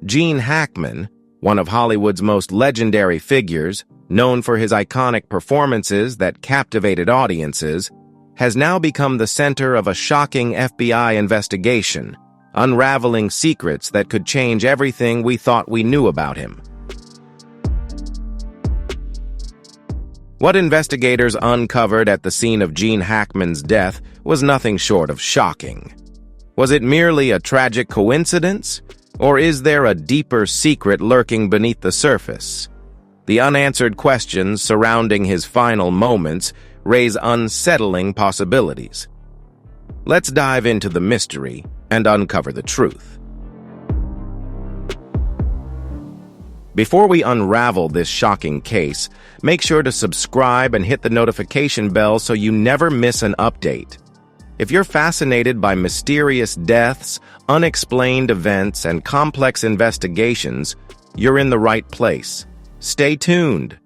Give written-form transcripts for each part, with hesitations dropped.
Gene Hackman, one of Hollywood's most legendary figures, known for his iconic performances that captivated audiences, has now become the center of a shocking FBI investigation, unraveling secrets that could change everything we thought we knew about him. What investigators uncovered at the scene of Gene Hackman's death was nothing short of shocking. Was it merely a tragic coincidence, or is there a deeper secret lurking beneath the surface? The unanswered questions surrounding his final moments raise unsettling possibilities. Let's dive into the mystery and uncover the truth. Before we unravel this shocking case, make sure to subscribe and hit the notification bell so you never miss an update. If you're fascinated by mysterious deaths, unexplained events, and complex investigations, you're in the right place. Stay tuned.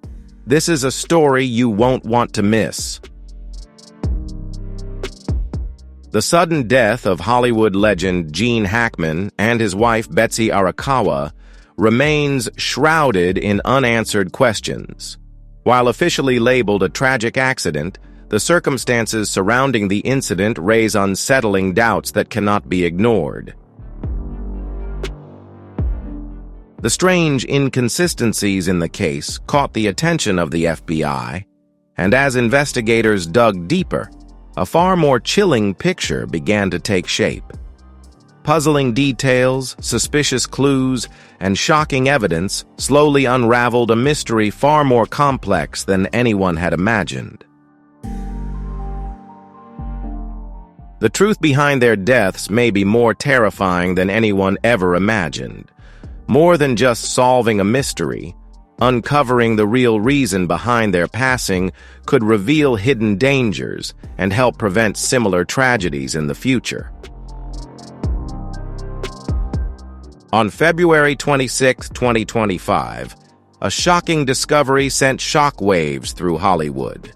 This is a story you won't want to miss. The sudden death of Hollywood legend Gene Hackman and his wife Betsy Arakawa remains shrouded in unanswered questions. While officially labeled a tragic accident, the circumstances surrounding the incident raise unsettling doubts that cannot be ignored. The strange inconsistencies in the case caught the attention of the FBI, and as investigators dug deeper, a far more chilling picture began to take shape. Puzzling details, suspicious clues, and shocking evidence slowly unraveled a mystery far more complex than anyone had imagined. The truth behind their deaths may be more terrifying than anyone ever imagined. More than just solving a mystery, uncovering the real reason behind their passing could reveal hidden dangers and help prevent similar tragedies in the future. On February 26, 2025, a shocking discovery sent shockwaves through Hollywood.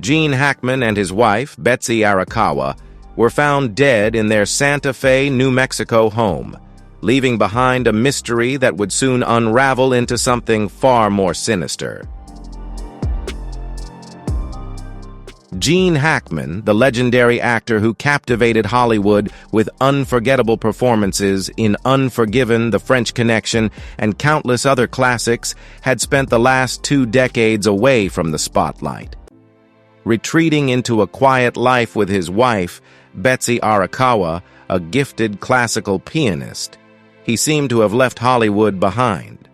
Gene Hackman and his wife, Betsy Arakawa, were found dead in their Santa Fe, New Mexico home, leaving behind a mystery that would soon unravel into something far more sinister. Gene Hackman, the legendary actor who captivated Hollywood with unforgettable performances in Unforgiven, The French Connection, and countless other classics, had spent the last 2 decades away from the spotlight. Retreating into a quiet life with his wife, Betsy Arakawa, a gifted classical pianist, he seemed to have left Hollywood behind.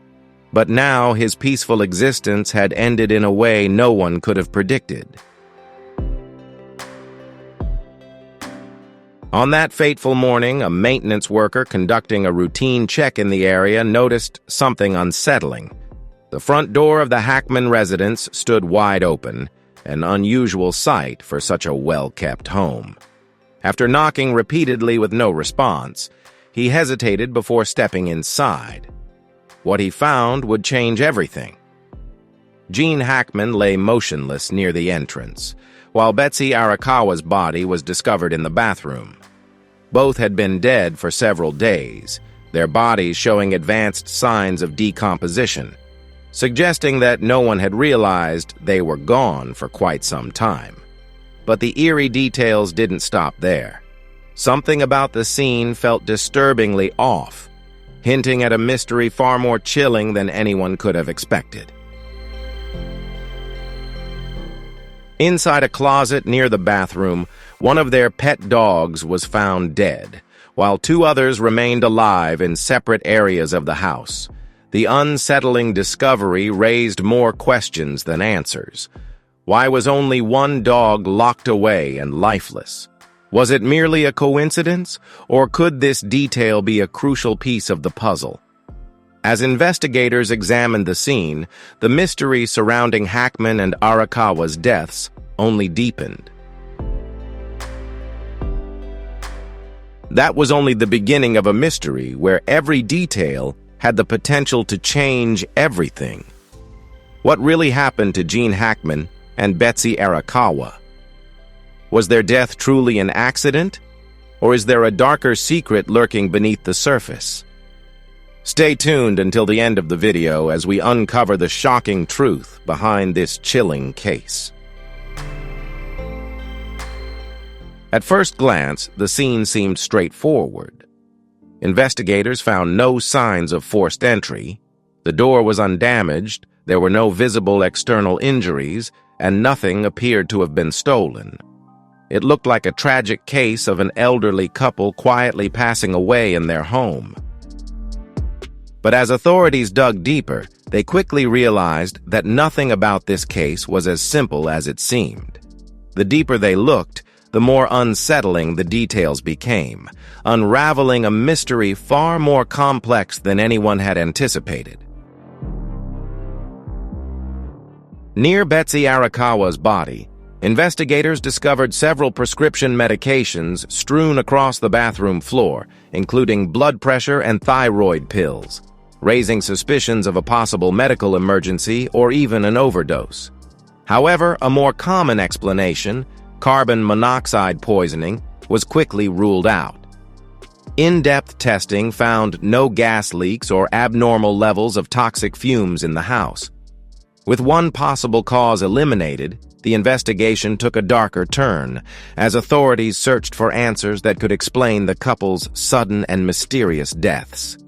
But now his peaceful existence had ended in a way no one could have predicted. On that fateful morning, a maintenance worker conducting a routine check in the area noticed something unsettling. The front door of the Hackman residence stood wide open, an unusual sight for such a well-kept home. After knocking repeatedly with no response, he hesitated before stepping inside. What he found would change everything. Gene Hackman lay motionless near the entrance, while Betsy Arakawa's body was discovered in the bathroom. Both had been dead for several days, their bodies showing advanced signs of decomposition, suggesting that no one had realized they were gone for quite some time. But the eerie details didn't stop there. Something about the scene felt disturbingly off, hinting at a mystery far more chilling than anyone could have expected. Inside a closet near the bathroom, one of their pet dogs was found dead, while 2 others remained alive in separate areas of the house. The unsettling discovery raised more questions than answers. Why was only one dog locked away and lifeless? Was it merely a coincidence, or could this detail be a crucial piece of the puzzle? As investigators examined the scene, the mystery surrounding Hackman and Arakawa's deaths only deepened. That was only the beginning of a mystery where every detail had the potential to change everything. What really happened to Gene Hackman and Betsy Arakawa? Was their death truly an accident, or is there a darker secret lurking beneath the surface? Stay tuned until the end of the video as we uncover the shocking truth behind this chilling case. At first glance, the scene seemed straightforward. Investigators found no signs of forced entry. The door was undamaged, there were no visible external injuries, and nothing appeared to have been stolen. It looked like a tragic case of an elderly couple quietly passing away in their home. But as authorities dug deeper, they quickly realized that nothing about this case was as simple as it seemed. The deeper they looked, the more unsettling the details became, unraveling a mystery far more complex than anyone had anticipated. Near Betsy Arakawa's body, investigators discovered several prescription medications strewn across the bathroom floor, including blood pressure and thyroid pills, raising suspicions of a possible medical emergency or even an overdose. However, a more common explanation, carbon monoxide poisoning, was quickly ruled out. In-depth testing found no gas leaks or abnormal levels of toxic fumes in the house. With one possible cause eliminated, the investigation took a darker turn, as authorities searched for answers that could explain the couple's sudden and mysterious deaths.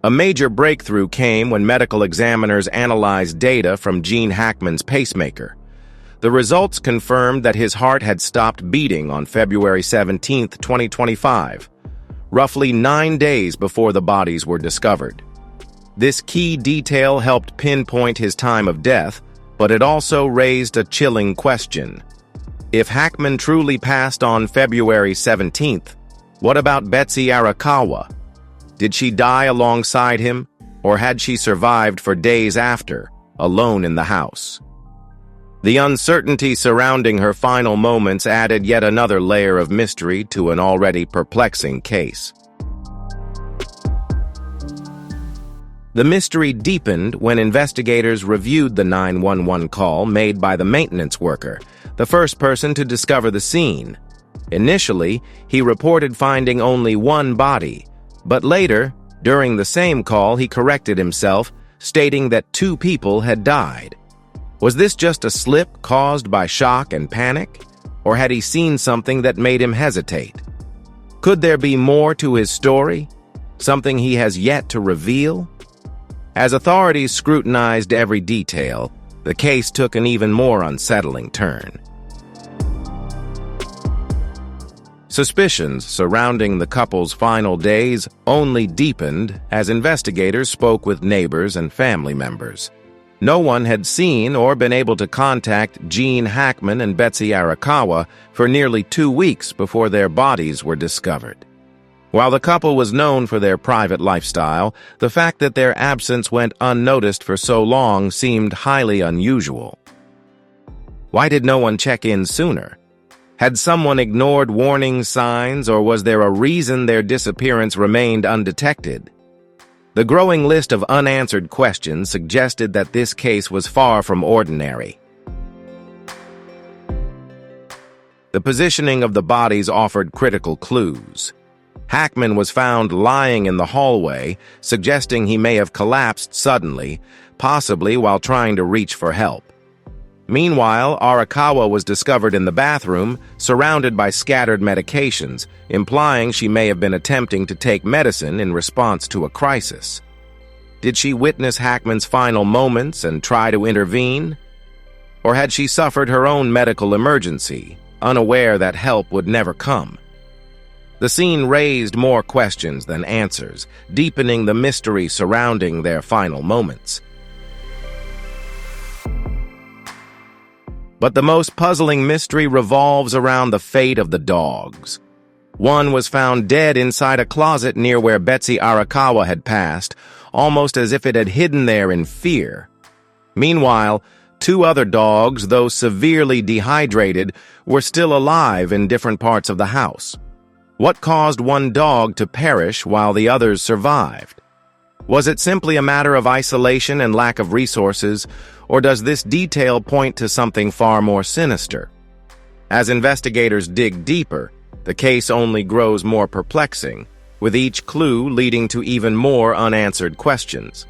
A major breakthrough came when medical examiners analyzed data from Gene Hackman's pacemaker. The results confirmed that his heart had stopped beating on February 17, 2025, roughly 9 days before the bodies were discovered. This key detail helped pinpoint his time of death, but it also raised a chilling question. If Hackman truly passed on February 17th, what about Betsy Arakawa? Did she die alongside him, or had she survived for days after, alone in the house? The uncertainty surrounding her final moments added yet another layer of mystery to an already perplexing case. The mystery deepened when investigators reviewed the 911 call made by the maintenance worker, the first person to discover the scene. Initially, he reported finding only one body, but later, during the same call, he corrected himself, stating that 2 people had died. Was this just a slip caused by shock and panic, or had he seen something that made him hesitate? Could there be more to his story, something he has yet to reveal? As authorities scrutinized every detail, the case took an even more unsettling turn. Suspicions surrounding the couple's final days only deepened as investigators spoke with neighbors and family members. No one had seen or been able to contact Gene Hackman and Betsy Arakawa for nearly 2 weeks before their bodies were discovered. While the couple was known for their private lifestyle, the fact that their absence went unnoticed for so long seemed highly unusual. Why did no one check in sooner? Had someone ignored warning signs, or was there a reason their disappearance remained undetected? The growing list of unanswered questions suggested that this case was far from ordinary. The positioning of the bodies offered critical clues. Hackman was found lying in the hallway, suggesting he may have collapsed suddenly, possibly while trying to reach for help. Meanwhile, Arakawa was discovered in the bathroom, surrounded by scattered medications, implying she may have been attempting to take medicine in response to a crisis. Did she witness Hackman's final moments and try to intervene? Or had she suffered her own medical emergency, unaware that help would never come? The scene raised more questions than answers, deepening the mystery surrounding their final moments. But the most puzzling mystery revolves around the fate of the dogs. One was found dead inside a closet near where Betsy Arakawa had passed, almost as if it had hidden there in fear. Meanwhile, 2 other dogs, though severely dehydrated, were still alive in different parts of the house. What caused one dog to perish while the others survived? Was it simply a matter of isolation and lack of resources, or does this detail point to something far more sinister? As investigators dig deeper, the case only grows more perplexing. with each clue leading to even more unanswered questions.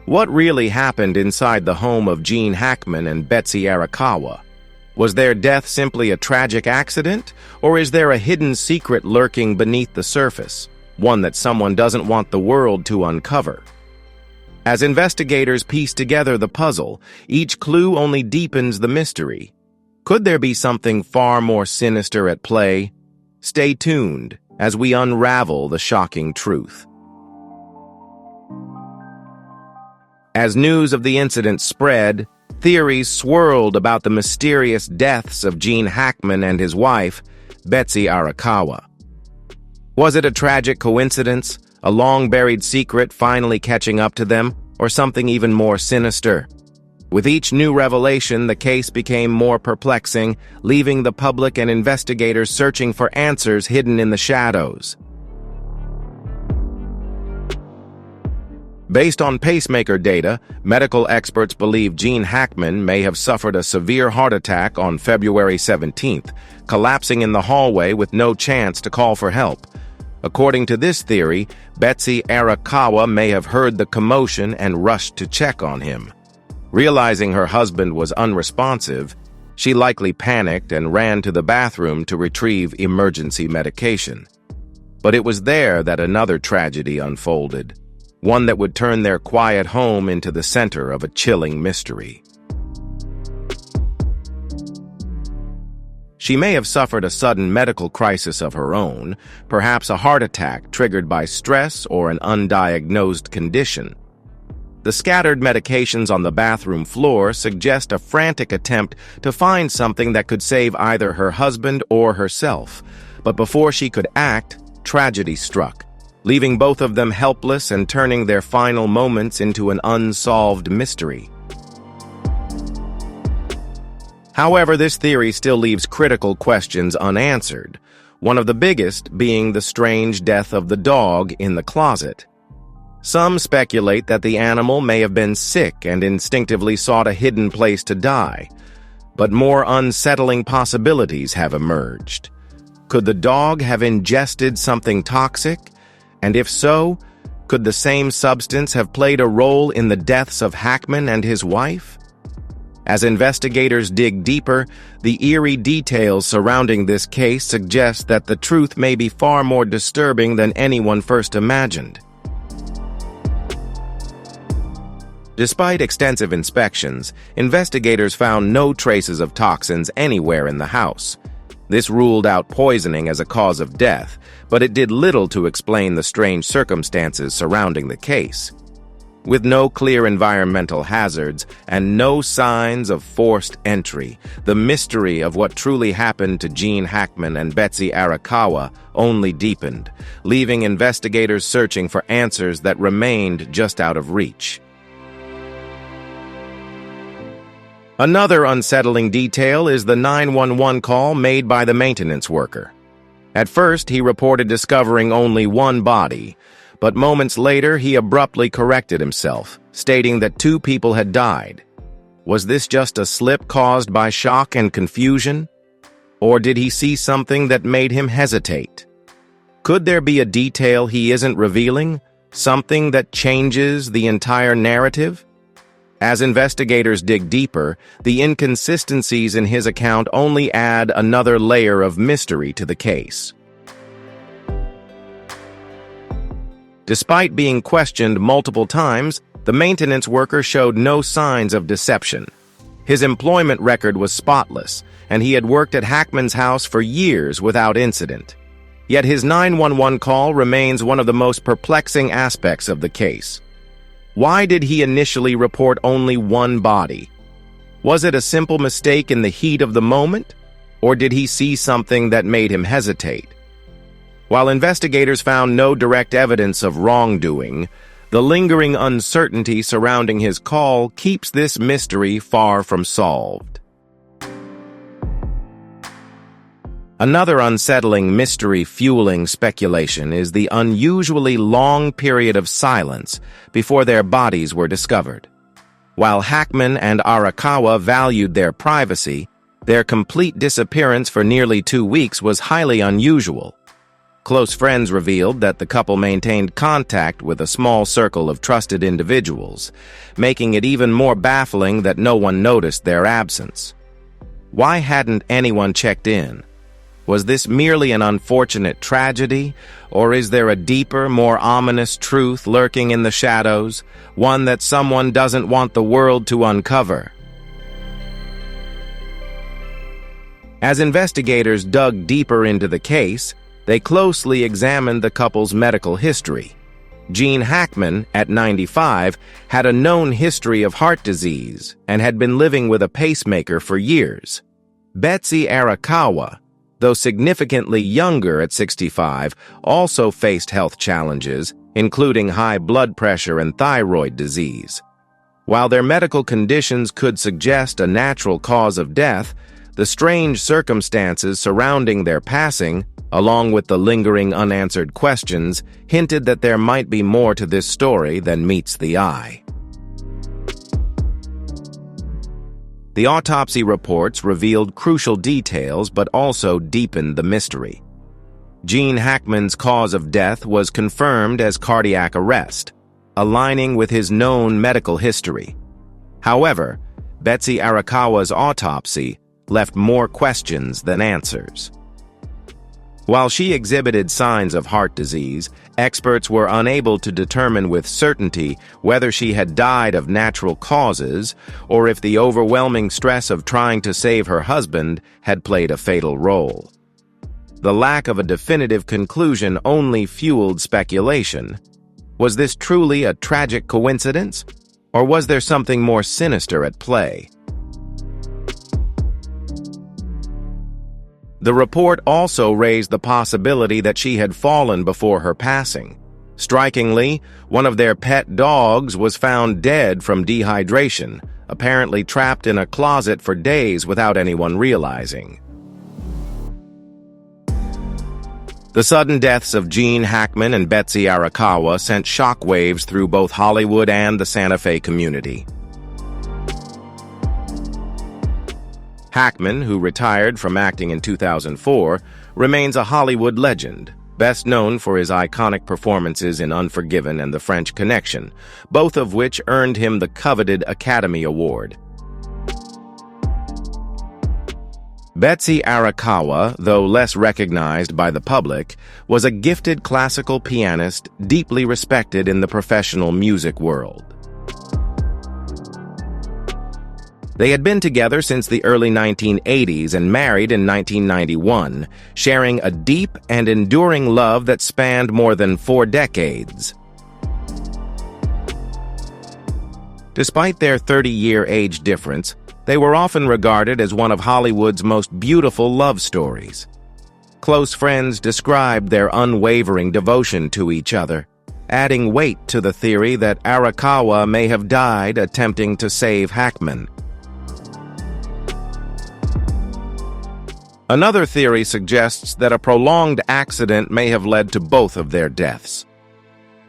What really happened inside the home of Gene Hackman and Betsy Arakawa? Was their death simply a tragic accident, or is there a hidden secret lurking beneath the surface, one that someone doesn't want the world to uncover? As investigators piece together the puzzle, each clue only deepens the mystery. Could there be something far more sinister at play? Stay tuned as we unravel the shocking truth. As news of the incident spread, theories swirled about the mysterious deaths of Gene Hackman and his wife, Betsy Arakawa. Was it a tragic coincidence, a long-buried secret finally catching up to them, or something even more sinister? With each new revelation, the case became more perplexing, leaving the public and investigators searching for answers hidden in the shadows. Based on pacemaker data, medical experts believe Gene Hackman may have suffered a severe heart attack on February 17th, collapsing in the hallway with no chance to call for help. According to this theory, Betsy Arakawa may have heard the commotion and rushed to check on him. Realizing her husband was unresponsive, she likely panicked and ran to the bathroom to retrieve emergency medication. But it was there that another tragedy unfolded, one that would turn their quiet home into the center of a chilling mystery. She may have suffered a sudden medical crisis of her own, perhaps a heart attack triggered by stress or an undiagnosed condition. The scattered medications on the bathroom floor suggest a frantic attempt to find something that could save either her husband or herself. But before she could act, tragedy struck, leaving both of them helpless and turning their final moments into an unsolved mystery. However, this theory still leaves critical questions unanswered, one of the biggest being the strange death of the dog in the closet. Some speculate that the animal may have been sick and instinctively sought a hidden place to die, but more unsettling possibilities have emerged. Could the dog have ingested something toxic? And if so, could the same substance have played a role in the deaths of Hackman and his wife? As investigators dig deeper, the eerie details surrounding this case suggest that the truth may be far more disturbing than anyone first imagined. Despite extensive inspections, investigators found no traces of toxins anywhere in the house. This ruled out poisoning as a cause of death, but it did little to explain the strange circumstances surrounding the case. With no clear environmental hazards and no signs of forced entry, the mystery of what truly happened to Gene Hackman and Betsy Arakawa only deepened, leaving investigators searching for answers that remained just out of reach. Another unsettling detail is the 911 call made by the maintenance worker. At first, he reported discovering only one body, but moments later he abruptly corrected himself, stating that 2 people had died. Was this just a slip caused by shock and confusion? Or did he see something that made him hesitate? Could there be a detail he isn't revealing, something that changes the entire narrative? As investigators dig deeper, the inconsistencies in his account only add another layer of mystery to the case. Despite being questioned multiple times, the maintenance worker showed no signs of deception. His employment record was spotless, and he had worked at Hackman's house for years without incident. Yet his 911 call remains one of the most perplexing aspects of the case. Why did he initially report only one body? Was it a simple mistake in the heat of the moment, or did he see something that made him hesitate? While investigators found no direct evidence of wrongdoing, the lingering uncertainty surrounding his call keeps this mystery far from solved. Another unsettling mystery fueling speculation is the unusually long period of silence before their bodies were discovered. While Hackman and Arakawa valued their privacy, Their complete disappearance for nearly 2 weeks was highly unusual. Close friends revealed that the couple maintained contact with a small circle of trusted individuals, making it even more baffling that no one noticed their absence. Why hadn't anyone checked in? Was this merely an unfortunate tragedy, or is there a deeper, more ominous truth lurking in the shadows, one that someone doesn't want the world to uncover? As investigators dug deeper into the case, they closely examined the couple's medical history. Gene Hackman, at 95, had a known history of heart disease and had been living with a pacemaker for years. Betsy Arakawa, though significantly younger at 65, also faced health challenges, including high blood pressure and thyroid disease. While their medical conditions could suggest a natural cause of death, the strange circumstances surrounding their passing, along with the lingering unanswered questions, hinted that there might be more to this story than meets the eye. The autopsy reports revealed crucial details but also deepened the mystery. Gene Hackman's cause of death was confirmed as cardiac arrest, aligning with his known medical history. However, Betsy Arakawa's autopsy left more questions than answers. While she exhibited signs of heart disease, experts were unable to determine with certainty whether she had died of natural causes or if the overwhelming stress of trying to save her husband had played a fatal role. The lack of a definitive conclusion only fueled speculation. Was this truly a tragic coincidence, or was there something more sinister at play? The report also raised the possibility that she had fallen before her passing. Strikingly, one of their pet dogs was found dead from dehydration, apparently trapped in a closet for days without anyone realizing. The sudden deaths of Gene Hackman and Betsy Arakawa sent shockwaves through both Hollywood and the Santa Fe community. Hackman, who retired from acting in 2004, remains a Hollywood legend, best known for his iconic performances in Unforgiven and The French Connection, both of which earned him the coveted Academy Award. Betsy Arakawa, though less recognized by the public, was a gifted classical pianist deeply respected in the professional music world. They had been together since the early 1980s and married in 1991, sharing a deep and enduring love that spanned more than 4 decades. Despite their 30-year age difference, they were often regarded as one of Hollywood's most beautiful love stories. Close friends described their unwavering devotion to each other, adding weight to the theory that Arakawa may have died attempting to save Hackman. Another theory suggests that a prolonged accident may have led to both of their deaths.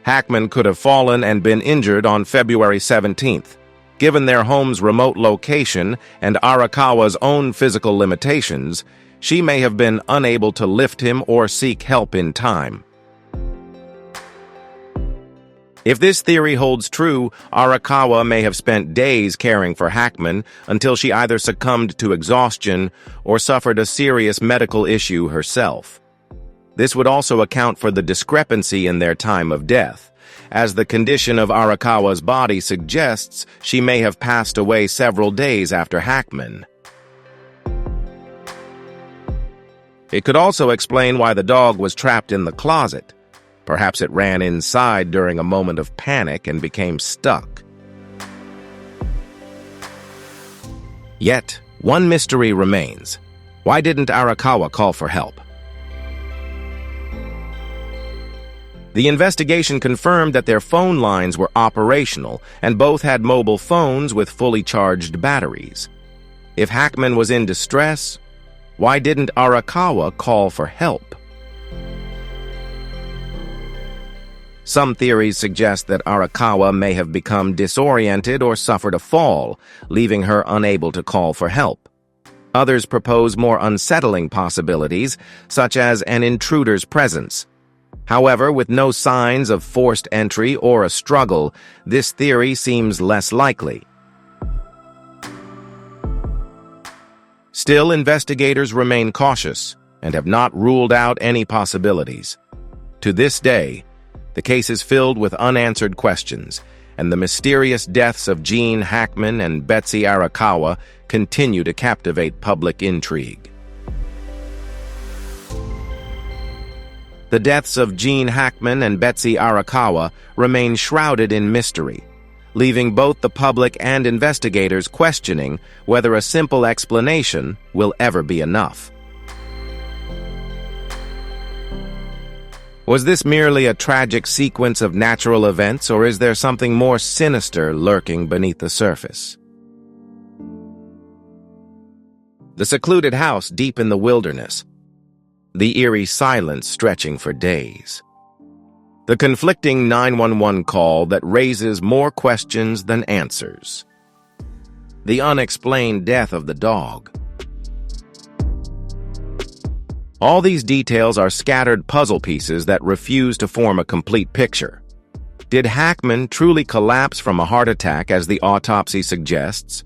Hackman could have fallen and been injured on February 17th. Given their home's remote location and Arakawa's own physical limitations, she may have been unable to lift him or seek help in time. If this theory holds true, Arakawa may have spent days caring for Hackman until she either succumbed to exhaustion or suffered a serious medical issue herself. This would also account for the discrepancy in their time of death, as the condition of Arakawa's body suggests she may have passed away several days after Hackman. It could also explain why the dog was trapped in the closet. Perhaps it ran inside during a moment of panic and became stuck. Yet, one mystery remains. Why didn't Arakawa call for help? The investigation confirmed that their phone lines were operational and both had mobile phones with fully charged batteries. If Hackman was in distress, why didn't Arakawa call for help? Some theories suggest that Arakawa may have become disoriented or suffered a fall, leaving her unable to call for help. Others propose more unsettling possibilities, such as an intruder's presence. However, with no signs of forced entry or a struggle, this theory seems less likely. Still, investigators remain cautious and have not ruled out any possibilities. To this day, the case is filled with unanswered questions, and the mysterious deaths of Gene Hackman and Betsy Arakawa continue to captivate public intrigue. The deaths of Gene Hackman and Betsy Arakawa remain shrouded in mystery, leaving both the public and investigators questioning whether a simple explanation will ever be enough. Was this merely a tragic sequence of natural events, or is there something more sinister lurking beneath the surface? The secluded house deep in the wilderness, the eerie silence stretching for days. The conflicting 911 call that raises more questions than answers. The unexplained death of the dog. All these details are scattered puzzle pieces that refuse to form a complete picture. Did Hackman truly collapse from a heart attack, as the autopsy suggests,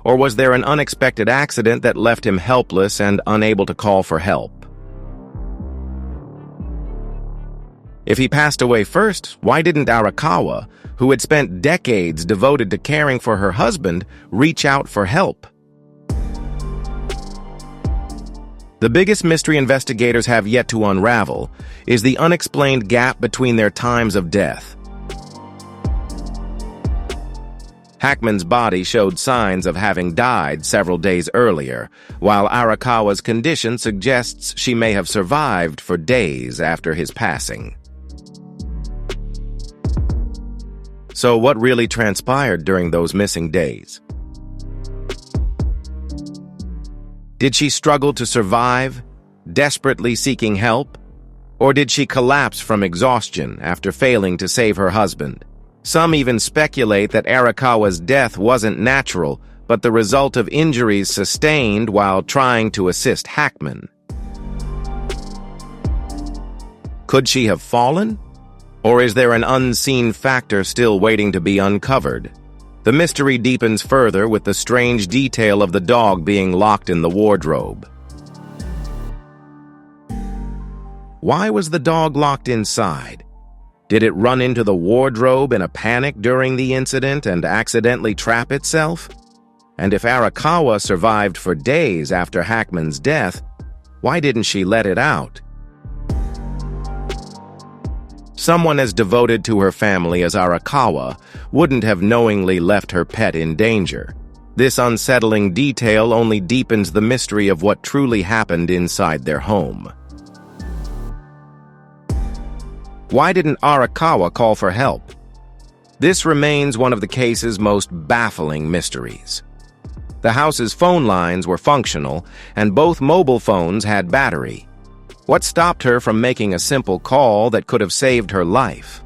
or was there an unexpected accident that left him helpless and unable to call for help? If he passed away first, why didn't Arakawa, who had spent decades devoted to caring for her husband, reach out for help? The biggest mystery investigators have yet to unravel is the unexplained gap between their times of death. Hackman's body showed signs of having died several days earlier, while Arakawa's condition suggests she may have survived for days after his passing. So what really transpired during those missing days? Did she struggle to survive, desperately seeking help? Or did she collapse from exhaustion after failing to save her husband? Some even speculate that Arakawa's death wasn't natural, but the result of injuries sustained while trying to assist Hackman. Could she have fallen? Or is there an unseen factor still waiting to be uncovered? The mystery deepens further with the strange detail of the dog being locked in the wardrobe. Why was the dog locked inside? Did it run into the wardrobe in a panic during the incident and accidentally trap itself? And if Arakawa survived for days after Hackman's death, why didn't she let it out? Someone as devoted to her family as Arakawa wouldn't have knowingly left her pet in danger. This unsettling detail only deepens the mystery of what truly happened inside their home. Why didn't Arakawa call for help? This remains one of the case's most baffling mysteries. The house's phone lines were functional, and both mobile phones had battery. What stopped her from making a simple call that could have saved her life?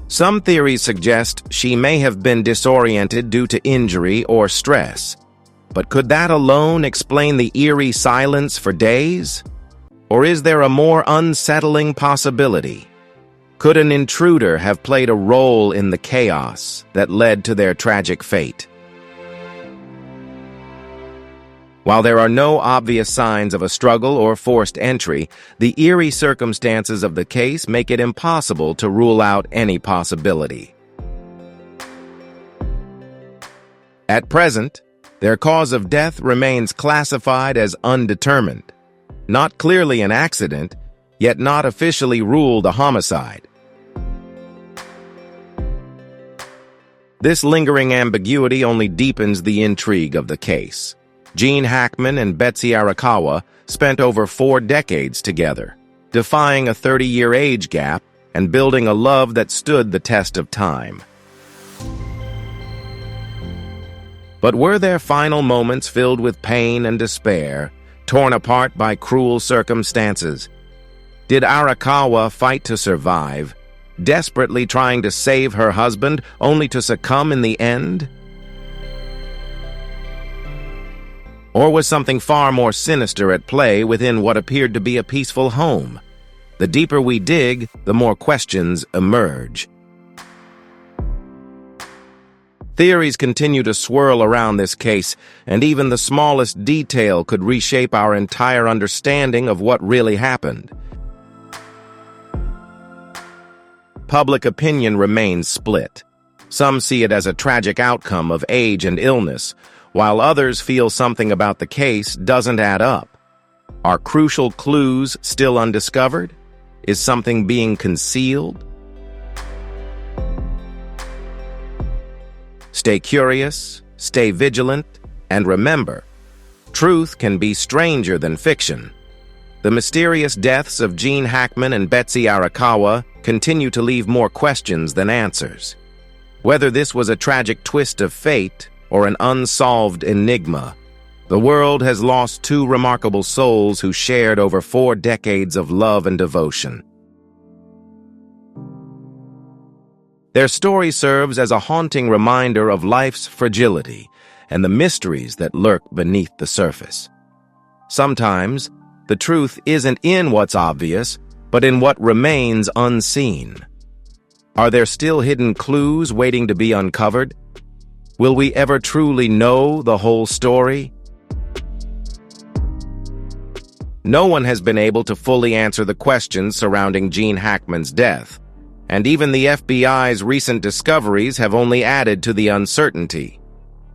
Some theories suggest she may have been disoriented due to injury or stress. But could that alone explain the eerie silence for days? Or is there a more unsettling possibility? Could an intruder have played a role in the chaos that led to their tragic fate? While there are no obvious signs of a struggle or forced entry, the eerie circumstances of the case make it impossible to rule out any possibility. At present, their cause of death remains classified as undetermined. Not clearly an accident, yet not officially ruled a homicide. This lingering ambiguity only deepens the intrigue of the case. Gene Hackman and Betsy Arakawa spent over 4 decades together, defying a 30-year age gap and building a love that stood the test of time. But were their final moments filled with pain and despair, torn apart by cruel circumstances? Did Arakawa fight to survive, desperately trying to save her husband, only to succumb in the end? Or was something far more sinister at play within what appeared to be a peaceful home? The deeper we dig, the more questions emerge. Theories continue to swirl around this case, and even the smallest detail could reshape our entire understanding of what really happened. Public opinion remains split. Some see it as a tragic outcome of age and illness, while others feel something about the case doesn't add up. Are crucial clues still undiscovered? Is something being concealed? Stay curious, stay vigilant, and remember, truth can be stranger than fiction. The mysterious deaths of Gene Hackman and Betsy Arakawa continue to leave more questions than answers. Whether this was a tragic twist of fate or an unsolved enigma, the world has lost two remarkable souls who shared over 4 decades of love and devotion. Their story serves as a haunting reminder of life's fragility and the mysteries that lurk beneath the surface. Sometimes, the truth isn't in what's obvious, but in what remains unseen. Are there still hidden clues waiting to be uncovered? Will we ever truly know the whole story? No one has been able to fully answer the questions surrounding Gene Hackman's death, and even the FBI's recent discoveries have only added to the uncertainty.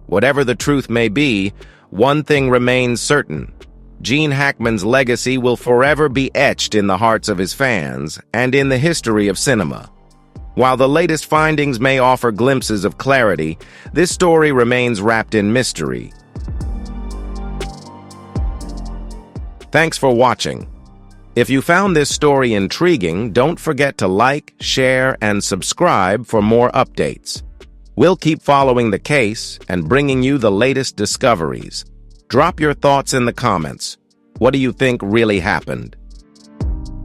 Whatever the truth may be, one thing remains certain. Gene Hackman's legacy will forever be etched in the hearts of his fans and in the history of cinema. While the latest findings may offer glimpses of clarity, this story remains wrapped in mystery. Thanks for watching. If you found this story intriguing, don't forget to like, share, and subscribe for more updates. We'll keep following the case and bringing you the latest discoveries. Drop your thoughts in the comments. What do you think really happened?